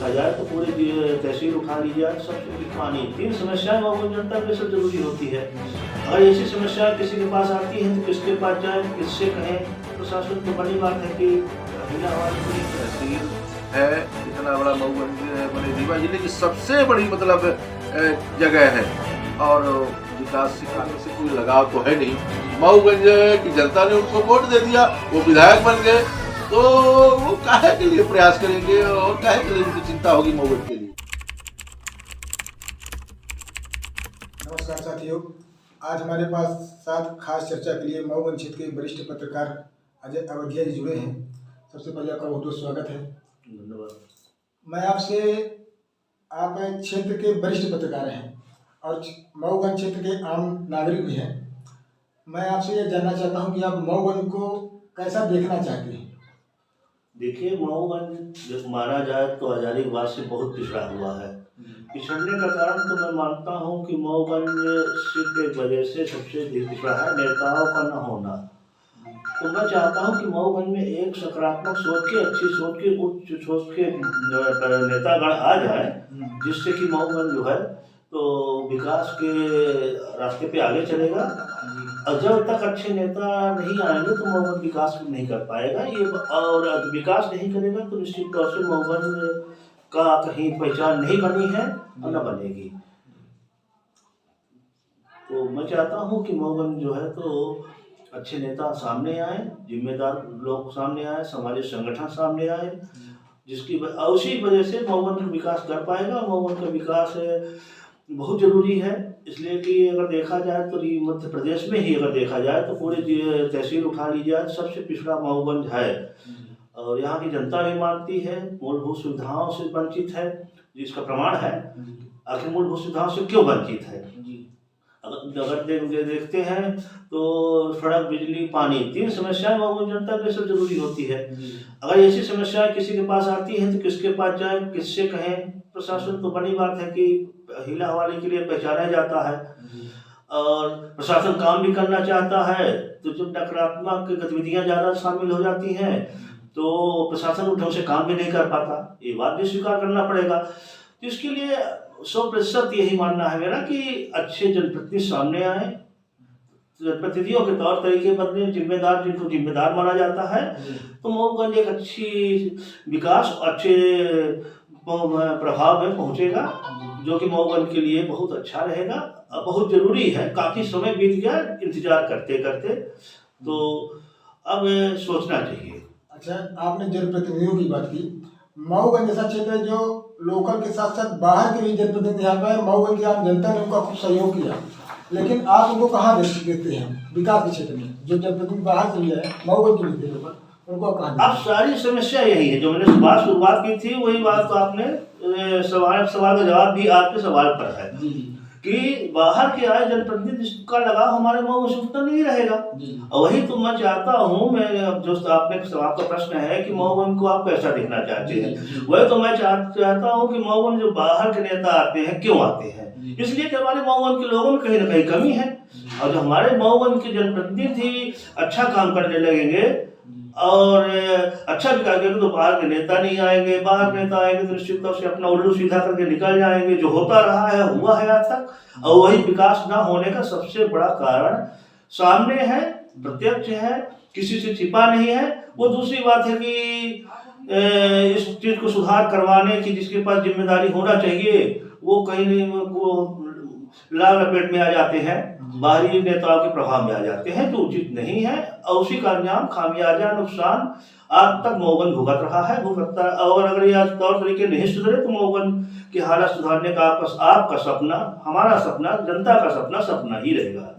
देखा जाए तो पूरे तहसील उठा ली जाए, सबसे पानी 3 समस्याएं मऊगंज जनता के लिए सब जरूरी होती है। अगर ऐसी समस्या किसी के पास आती है तो किसके पास जाए, किससे कहें? प्रशासन तो बड़ी बात है कि तहसील है, इतना बड़ा मऊगंज मैंने रीवा जिले की सबसे बड़ी मतलब जगह है और विकास सिखाने से कोई लगाव तो है नहीं। मऊगंज की जनता ने उनको वोट दे दिया, वो विधायक बन गए, तो वो काहे के लिए प्रयास करेंगे और काहे के लिए उनकी चिंता होगी मऊगंज के लिए। नमस्कार साथियों, आज हमारे पास साथ खास चर्चा के लिए मऊगंज क्षेत्र के वरिष्ठ पत्रकार अजय अवधिया जी जुड़े हैं। सबसे पहले आपका बहुत बहुत स्वागत है। धन्यवाद। मैं आपसे, आप क्षेत्र के वरिष्ठ पत्रकार हैं और मऊगंज क्षेत्र के आम नागरिक भी हैं। मैं आपसे ये जानना चाहता हूं कि आप मऊगंज को कैसा देखना चाहते हैं? देखिए, मऊगंज जब माना जाए तो आज़ादी के बाद से बहुत पिछड़ा हुआ है। पिछड़ने का कारण तो मैं मानता हूँ कि मऊगंज सिर्फ एक वजह से सबसे पिछड़ा है, नेताओं का न होना। तो मैं चाहता हूँ कि मऊगंज में एक सकारात्मक सोच के, अच्छी सोच के, उच्च सोच के नेतागण आ जाए, जिससे कि मऊगंज जो है तो विकास के रास्ते पे आगे चलेगा। और जब तक अच्छे नेता नहीं आएंगे तो मऊगंज विकास नहीं कर पाएगा ये, और विकास नहीं करेगा तो निश्चित तौर से मऊगंज का कहीं पहचान नहीं बनी है और न बनेगी। तो मैं चाहता हूँ कि मऊगंज जो है तो अच्छे नेता सामने आए, जिम्मेदार लोग सामने आए, सामाजिक संगठन सामने आए, जिसकी उसी वजह से मऊगंज का विकास कर पाएगा। मऊगंज का विकास बहुत जरूरी है, इसलिए कि अगर देखा जाए तो मध्य प्रदेश में ही अगर देखा जाए तो पूरे तहसील उठा ली जाए, सबसे पिछड़ा मऊगंज है और यहाँ की जनता भी मानती है, मूलभूत सुविधाओं से वंचित है, जिसका प्रमाण है। आखिर मूलभूत सुविधाओं से क्यों वंचित है? अगर देखते हैं तो सड़क, बिजली, पानी 3 समस्याएं मऊगंज जनता के लिए सब जरूरी होती है। अगर ऐसी समस्याएं किसी के पास आती है तो किसके पास जाए, किससे कहें? प्रशासन तो बड़ी बात है कि हीला हवाले के लिए पहचाना जाता है और प्रशासन काम भी करना चाहता है, तो जब नकारात्मक गतिविधियां ज़्यादा शामिल हो जाती हैं तो प्रशासन ढंग से काम भी नहीं कर पाता, ये बात भी स्वीकार करना पड़ेगा। तो इसके लिए 100% यही मानना है मेरा कि अच्छे जनप्रतिनिधि सामने आए, जनप्रतिनिधियों के तौर तरीके बदले, जिम्मेदार, जिनको जिम्मेदार माना जाता है, तो मऊगंज एक अच्छी विकास, अच्छे प्रभाव में पहुंचेगा, जो कि मऊगंज के लिए बहुत अच्छा रहेगा, बहुत जरूरी है। काफी समय बीत गया इंतजार करते करते, तो अब सोचना चाहिए। अच्छा, आपने जनप्रतिनिधियों की बात की। मऊगंज ऐसा क्षेत्र है जो लोकल के साथ साथ बाहर के भी जनप्रतिनिधि यहाँ पर, मऊगंज की आम जनता ने उनका खूब सहयोग किया, लेकिन आप उनको कहाँ देते हैं विकास के क्षेत्र में? जो जनप्रतिनिधि बाहर से भी है, मऊगंज के भी थे, उनको कहाँ? अब सारी समस्या यही है जो मैंने शुरुआत की थी, वही बात तो आपने सवाल का जवाब भी आपके सवाल पर है कि बाहर के आए जनप्रतिनिधि का लगाव हमारे मऊगंज से उतना नहीं रहेगा। और वही तो मैं चाहता हूँ, मैं जो आपने आपका प्रश्न है कि मऊगंज को आप कैसा देखना चाहते हैं, वही तो मैं चाहता हूँ कि मऊगंज जो बाहर के नेता आते हैं, क्यों आते हैं? इसलिए कि हमारे मऊगंज के लोगों में कहीं ना कहीं कमी है, और जो हमारे मऊगंज के जनप्रतिनिधि अच्छा काम करने लगेंगे और अच्छा विकास करेंगे तो बाहर के नेता नहीं आएंगे। बाहर नेता आएंगे तो निश्चित तौर से अपना उल्लू सीधा करके निकल जाएंगे, जो होता रहा है हुआ है आज तक, और वही विकास ना होने का सबसे बड़ा कारण सामने है, प्रत्यक्ष है, किसी से छिपा नहीं है। वो दूसरी बात है कि इस चीज को सुधार करवाने की जिसके पास जिम्मेदारी होना चाहिए, वो कहीं नहीं, वो लाल लपेट में आ जाते हैं, बाहरी नेताओं के प्रभाव में आ जाते हैं, तो उचित नहीं है। और उसी का अंजाम, खामियाजा, नुकसान आज तक मऊगंज भुगत रहा है, भुगतता। और अगर ये तौर तरीके नहीं सुधरे तो मऊगंज की हालत सुधारने का आपका सपना, हमारा सपना, जनता का सपना ही रहेगा।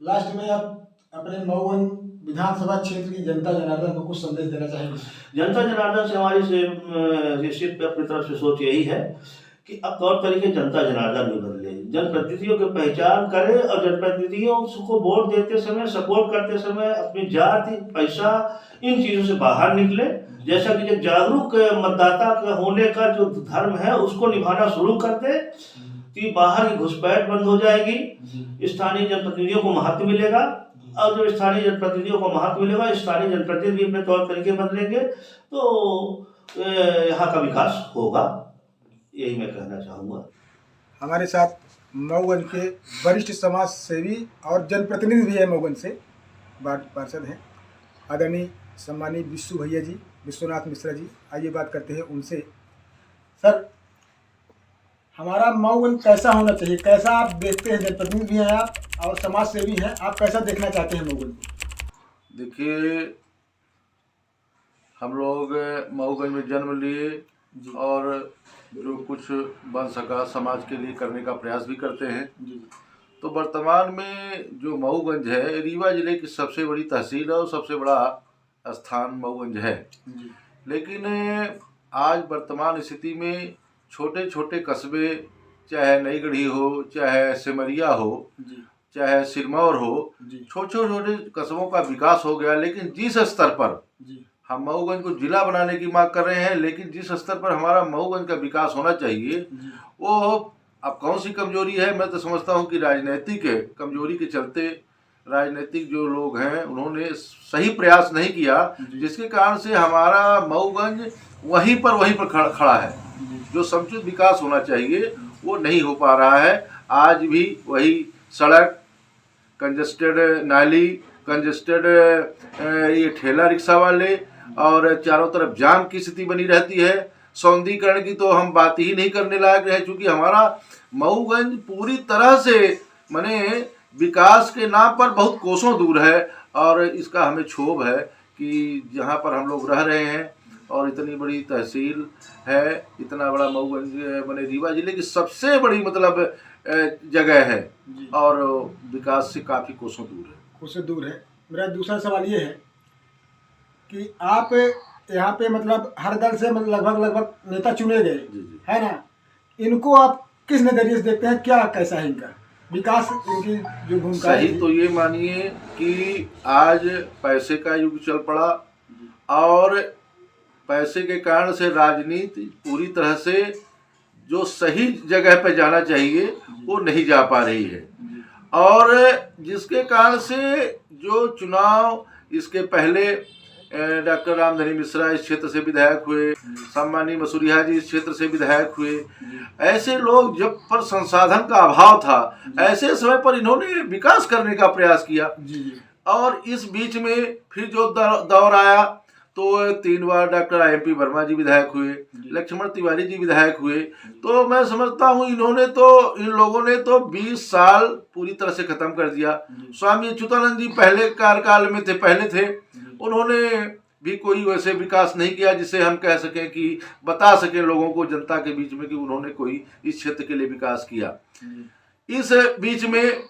लास्ट में आप अपने मऊगंज विधानसभा क्षेत्र की जनता जनार्दन को कुछ संदेश देना चाहेंगे? जनता जनार्दन से हमारी निश्चित अपनी तरफ से सोच यही है कि अब तौर तरीके जनता जनार्दन भी बदले, जनप्रतिनिधियों की पहचान करे और जनप्रतिनिधियों को वोट देते समय, सपोर्ट करते समय अपनी जाति, पैसा, इन चीजों से बाहर निकले। जैसा कि जब जागरूक मतदाता होने का जो धर्म है उसको निभाना शुरू कर दे, कि बाहर की घुसपैठ बंद हो जाएगी, स्थानीय जनप्रतिनिधियों को महत्व मिलेगा, और जब स्थानीय जनप्रतिनिधियों को महत्व मिलेगा, स्थानीय जनप्रतिनिधि अपने तौर तरीके बदलेंगे, तो यहाँ का विकास होगा, यही मैं कहना चाहूँगा। हमारे साथ मऊगंज के वरिष्ठ समाज सेवी और जनप्रतिनिधि भी है, मऊगंज से वार्ड पार्षद हैं, आदरणीय सम्मानीय विश्व भैया जी, विश्वनाथ मिश्रा जी। आइए बात करते हैं उनसे। सर, हमारा मऊगंज कैसा होना चाहिए, कैसा आप देखते हैं? जनप्रतिनिधि भी हैं आप और समाज सेवी हैं, आप कैसा देखना चाहते हैं मऊगंज को? देखिए, हम लोग मऊगंज में जन्म लिए और जो कुछ बन सका समाज के लिए करने का प्रयास भी करते हैं। तो वर्तमान में जो मऊगंज है, रीवा जिले की सबसे बड़ी तहसील और सबसे बड़ा स्थान मऊगंज है। लेकिन आज वर्तमान स्थिति में छोटे छोटे कस्बे, चाहे नई गढ़ी हो, चाहे सिमरिया हो, चाहे सिरमौर हो, छोटे छोटे कस्बों का विकास हो गया। लेकिन जिस स्तर पर हम मऊगंज को जिला बनाने की मांग कर रहे हैं, लेकिन जिस स्तर पर हमारा मऊगंज का विकास होना चाहिए, वो अब कौन सी कमजोरी है? मैं तो समझता हूँ कि राजनीतिक कमजोरी के चलते राजनीतिक जो लोग हैं उन्होंने सही प्रयास नहीं किया, जिसके कारण से हमारा मऊगंज वहीं पर खड़ा है। जो समुचित विकास होना चाहिए वो नहीं हो पा रहा है। आज भी वही सड़क, कंजस्टेड नाली, कंजस्टेड ये ठेला रिक्शा वाले और चारों तरफ जाम की स्थिति बनी रहती है। सौंदर्यीकरण की तो हम बात ही नहीं करने लायक है, क्योंकि हमारा मऊगंज पूरी तरह से माने विकास के नाम पर बहुत कोसों दूर है। और इसका हमें क्षोभ है कि जहाँ पर हम लोग रह रहे हैं और इतनी बड़ी तहसील है, इतना बड़ा मऊगंज माने रीवा जिले की सबसे बड़ी मतलब जगह है और विकास से काफ़ी कोसों दूर है। उससे दूर है। मेरा दूसरा सवाल ये है कि आप यहाँ पे मतलब हर दल से लगभग नेता चुने गए, है ना? इनको आप किस नजरिए से देखते हैं? क्या कैसा है इनका विकास, इनकी जो भूमिका है? सही तो ये मानिए कि आज पैसे का युग चल पड़ा और पैसे के कारण से राजनीति पूरी तरह से जो सही जगह पर जाना चाहिए वो नहीं जा पा रही है। और जिसके कारण से जो चुनाव, इसके पहले डॉक्टर रामधनी मिश्रा इस क्षेत्र से विधायक हुए, सम्मानीय मसूरिया जी इस क्षेत्र से विधायक हुए। ऐसे लोग जब पर संसाधन का अभाव था, ऐसे समय पर इन्होंने विकास करने का प्रयास किया। और इस बीच में फिर जो दौर आया तो 3 बार डॉक्टर MP वर्मा जी विधायक हुए, लक्ष्मण तिवारी जी विधायक हुए। तो मैं समझता हूँ इन लोगों ने तो 20 साल पूरी तरह से खत्म कर दिया। स्वामी अच्युतानंद जी पहले कार्यकाल में पहले थे, उन्होंने भी कोई वैसे विकास नहीं किया जिसे हम कह सकें कि बता सकें लोगों को, जनता के बीच में कि उन्होंने कोई इस क्षेत्र के लिए विकास किया। इस बीच में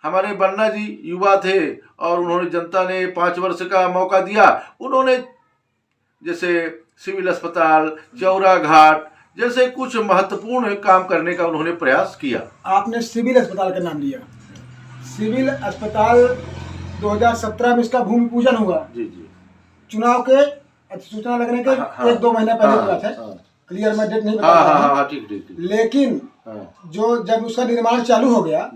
हमारे बन्ना जी युवा थे और उन्होंने, जनता ने 5 वर्ष का मौका दिया। उन्होंने जैसे सिविल अस्पताल, चौरा घाट जैसे कुछ महत्वपूर्ण काम करने का उन्होंने प्रयास किया। आपने सिविल अस्पताल का नाम लिया। सिविल अस्पताल 2017 में इसका भूमि पूजन हुआ। जी। चुनाव के सूचना लगने के 1-2 महीने पहले की बात है। क्लियर मैं डेट नहीं बता रहा हूं। ठीक। लेकिन जो जब उसका निर्माण चालू हो गया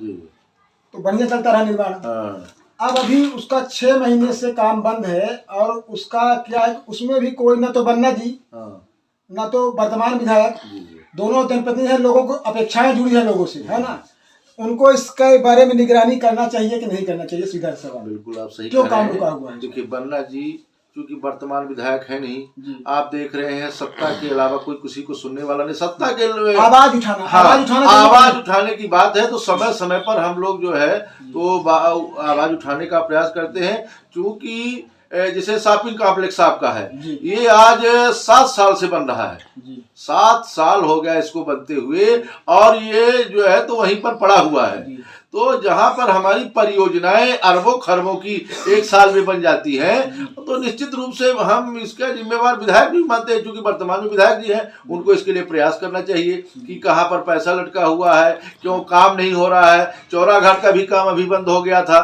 तो बढ़िया चलता रहा निर्माण। अब अभी उसका 6 महीने से काम बंद है और उसका क्या है, उसमें भी कोई ना तो बन्ना जी ना तो वर्तमान विधायक, दोनों जनप्रतिनिधि हैं। लोगों को अपेक्षाएं जुड़ी है लोगों से, है ना? उनको इसके बारे में निगरानी करना चाहिए कि नहीं करना चाहिए? सीधा सवाल। बिल्कुल आप सही क्यों काम रुका हुआ है? देखिए, बन्ना जी क्योंकि वर्तमान विधायक है नहीं, आप देख रहे हैं सत्ता के अलावा कोई किसी को सुनने वाला नहीं। सत्ता के आवाज उठाना, आवाज उठाने की बात है तो समय समय पर हम लोग जो है तो आवाज उठाने का प्रयास करते हैं। क्योंकि जैसे शॉपिंग कॉम्प्लेक्स आपका है, ये आज 7 साल से बन रहा है। 7 साल हो गया इसको बनते हुए और ये जो है तो वहीं पर पड़ा हुआ है। तो जहां पर हमारी परियोजनाएं अरबों खरबों की 1 साल में बन जाती हैं, तो निश्चित रूप से हम इसका जिम्मेवार विधायक भी मानते हैं, क्योंकि वर्तमान में विधायक जी हैं, उनको इसके लिए प्रयास करना चाहिए कि कहां पर पैसा लटका हुआ है, क्यों काम नहीं हो रहा है। चौरा घाट का भी काम अभी बंद हो गया था।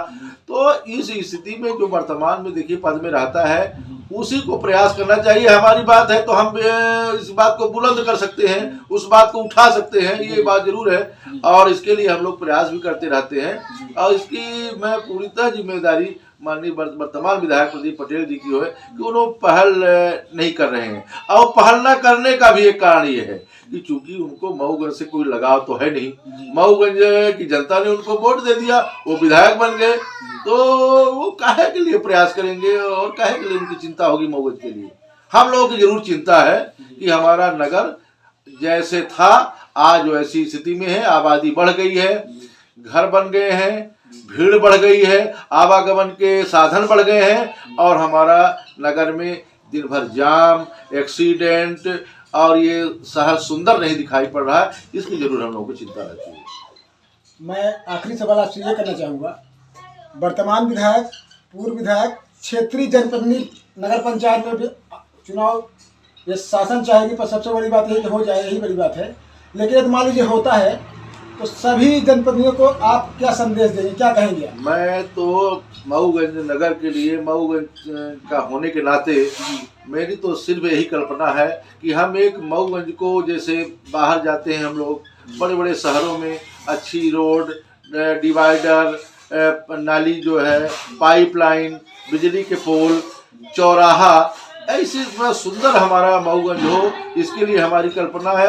तो इस स्थिति में जो वर्तमान में देखिए पद में रहता है, उसी को प्रयास करना चाहिए। हमारी बात है तो हम इस बात को बुलंद कर सकते हैं, उस बात को उठा सकते हैं, ये बात जरूर है। और इसके लिए हम लोग प्रयास भी करते रहते हैं और इसकी मैं पूरी तरह जिम्मेदारी माननीय वर्तमान विधायक प्रदीप पटेल जी की है कि उन्होंने पहल नहीं कर रहे हैं। और पहल न करने का भी एक कारण ये है कि चूंकि उनको मऊगंज से कोई लगाव तो है नहीं, मऊगंज की जनता ने उनको वोट दे दिया, वो विधायक बन गए, तो वो काहे के लिए प्रयास करेंगे और काहे के लिए उनकी चिंता होगी मऊगंज के लिए। हम लोगों की जरूर चिंता है कि हमारा नगर जैसे था आज वैसी स्थिति में है, आबादी बढ़ गई है, घर बन गए हैं, भीड़ बढ़ गई है, आवागमन के साधन बढ़ गए हैं और हमारा नगर में दिन भर जाम, एक्सीडेंट और ये शहर सुंदर नहीं दिखाई पड़ रहा है। इसकी जरूर हम लोगों को चिंता रहती है। मैं आखिरी सवाल आपसे ये करना चाहूँगा, वर्तमान विधायक, पूर्व विधायक, क्षेत्रीय जनप्रतिनिधि, नगर पंचायत में भी चुनाव ये शासन चाहेगी, पर सबसे बड़ी बात यही हो जाए, यही बड़ी बात है। लेकिन यदि मान लीजिए होता है तो सभी जनप्रतिनिधियों को आप क्या संदेश देंगे, क्या कहेंगे? मैं तो मऊगंज नगर के लिए, मऊगंज का होने के नाते मेरी तो सिर्फ यही कल्पना है कि हम एक मऊगंज को, जैसे बाहर जाते हैं हम लोग बड़े बड़े शहरों में, अच्छी रोड, डिवाइडर, नाली जो है, पाइपलाइन, बिजली के पोल, चौराहा, ऐसे इतना सुंदर हमारा मऊगंज हो, इसके लिए हमारी कल्पना है।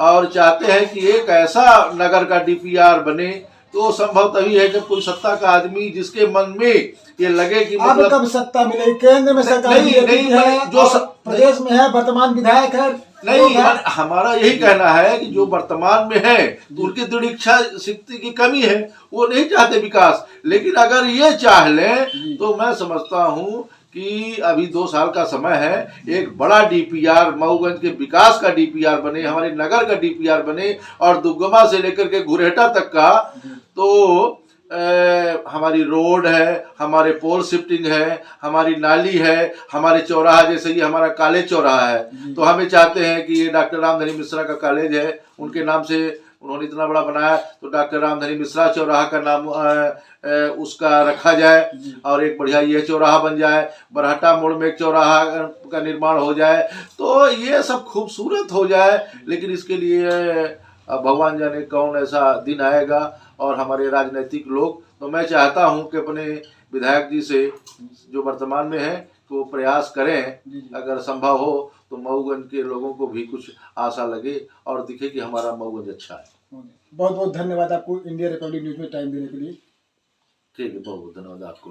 और चाहते हैं कि एक ऐसा नगर का डीपीआर बने, तो संभव तभी है जब कोई सत्ता का आदमी जिसके मन में ये लगे कि मतलब कब सत्ता मिलेगी? केंद्र में सरकार है, जो प्रदेश में है, वर्तमान विधायक है, नहीं, हमारा यही कहना है कि जो वर्तमान में है तो उनकी दृढ़ इच्छा शक्ति की कमी है, वो नहीं चाहते विकास। लेकिन अगर ये चाह लें तो मैं समझता हूँ कि अभी 2 साल का समय है, एक बड़ा डीपीआर, मऊगंज के विकास का डीपीआर बने, हमारे नगर का डीपीआर बने और दुग्गमा से लेकर के घुरेटा तक का। तो हमारी रोड है, हमारे पोल शिफ्टिंग है, हमारी नाली है, हमारे चौराहा, जैसे ये हमारा कॉलेज चौराहा है, तो हमें चाहते हैं कि ये डॉक्टर रामधनी मिश्रा का कॉलेज है, उनके नाम से उन्होंने इतना बड़ा बनाया, तो डॉक्टर रामधनी मिश्रा चौराहा का नाम उसका रखा जाए और एक बढ़िया ये चौराहा बन जाए। बरहटा मोड़ में एक चौराहा का निर्माण हो जाए, तो ये सब खूबसूरत हो जाए। लेकिन इसके लिए भगवान जाने कौन ऐसा दिन आएगा और हमारे राजनीतिक लोग। तो मैं चाहता हूं कि अपने विधायक जी से जो वर्तमान में है तो वो प्रयास करें, अगर संभव हो तो मऊगंज के लोगों को भी कुछ आशा लगे और दिखे कि हमारा मऊगंज अच्छा है। बहुत बहुत धन्यवाद आपको इंडिया रिपब्लिक न्यूज में टाइम देने के लिए। ठीक है, बहुत बहुत धन्यवाद आपको।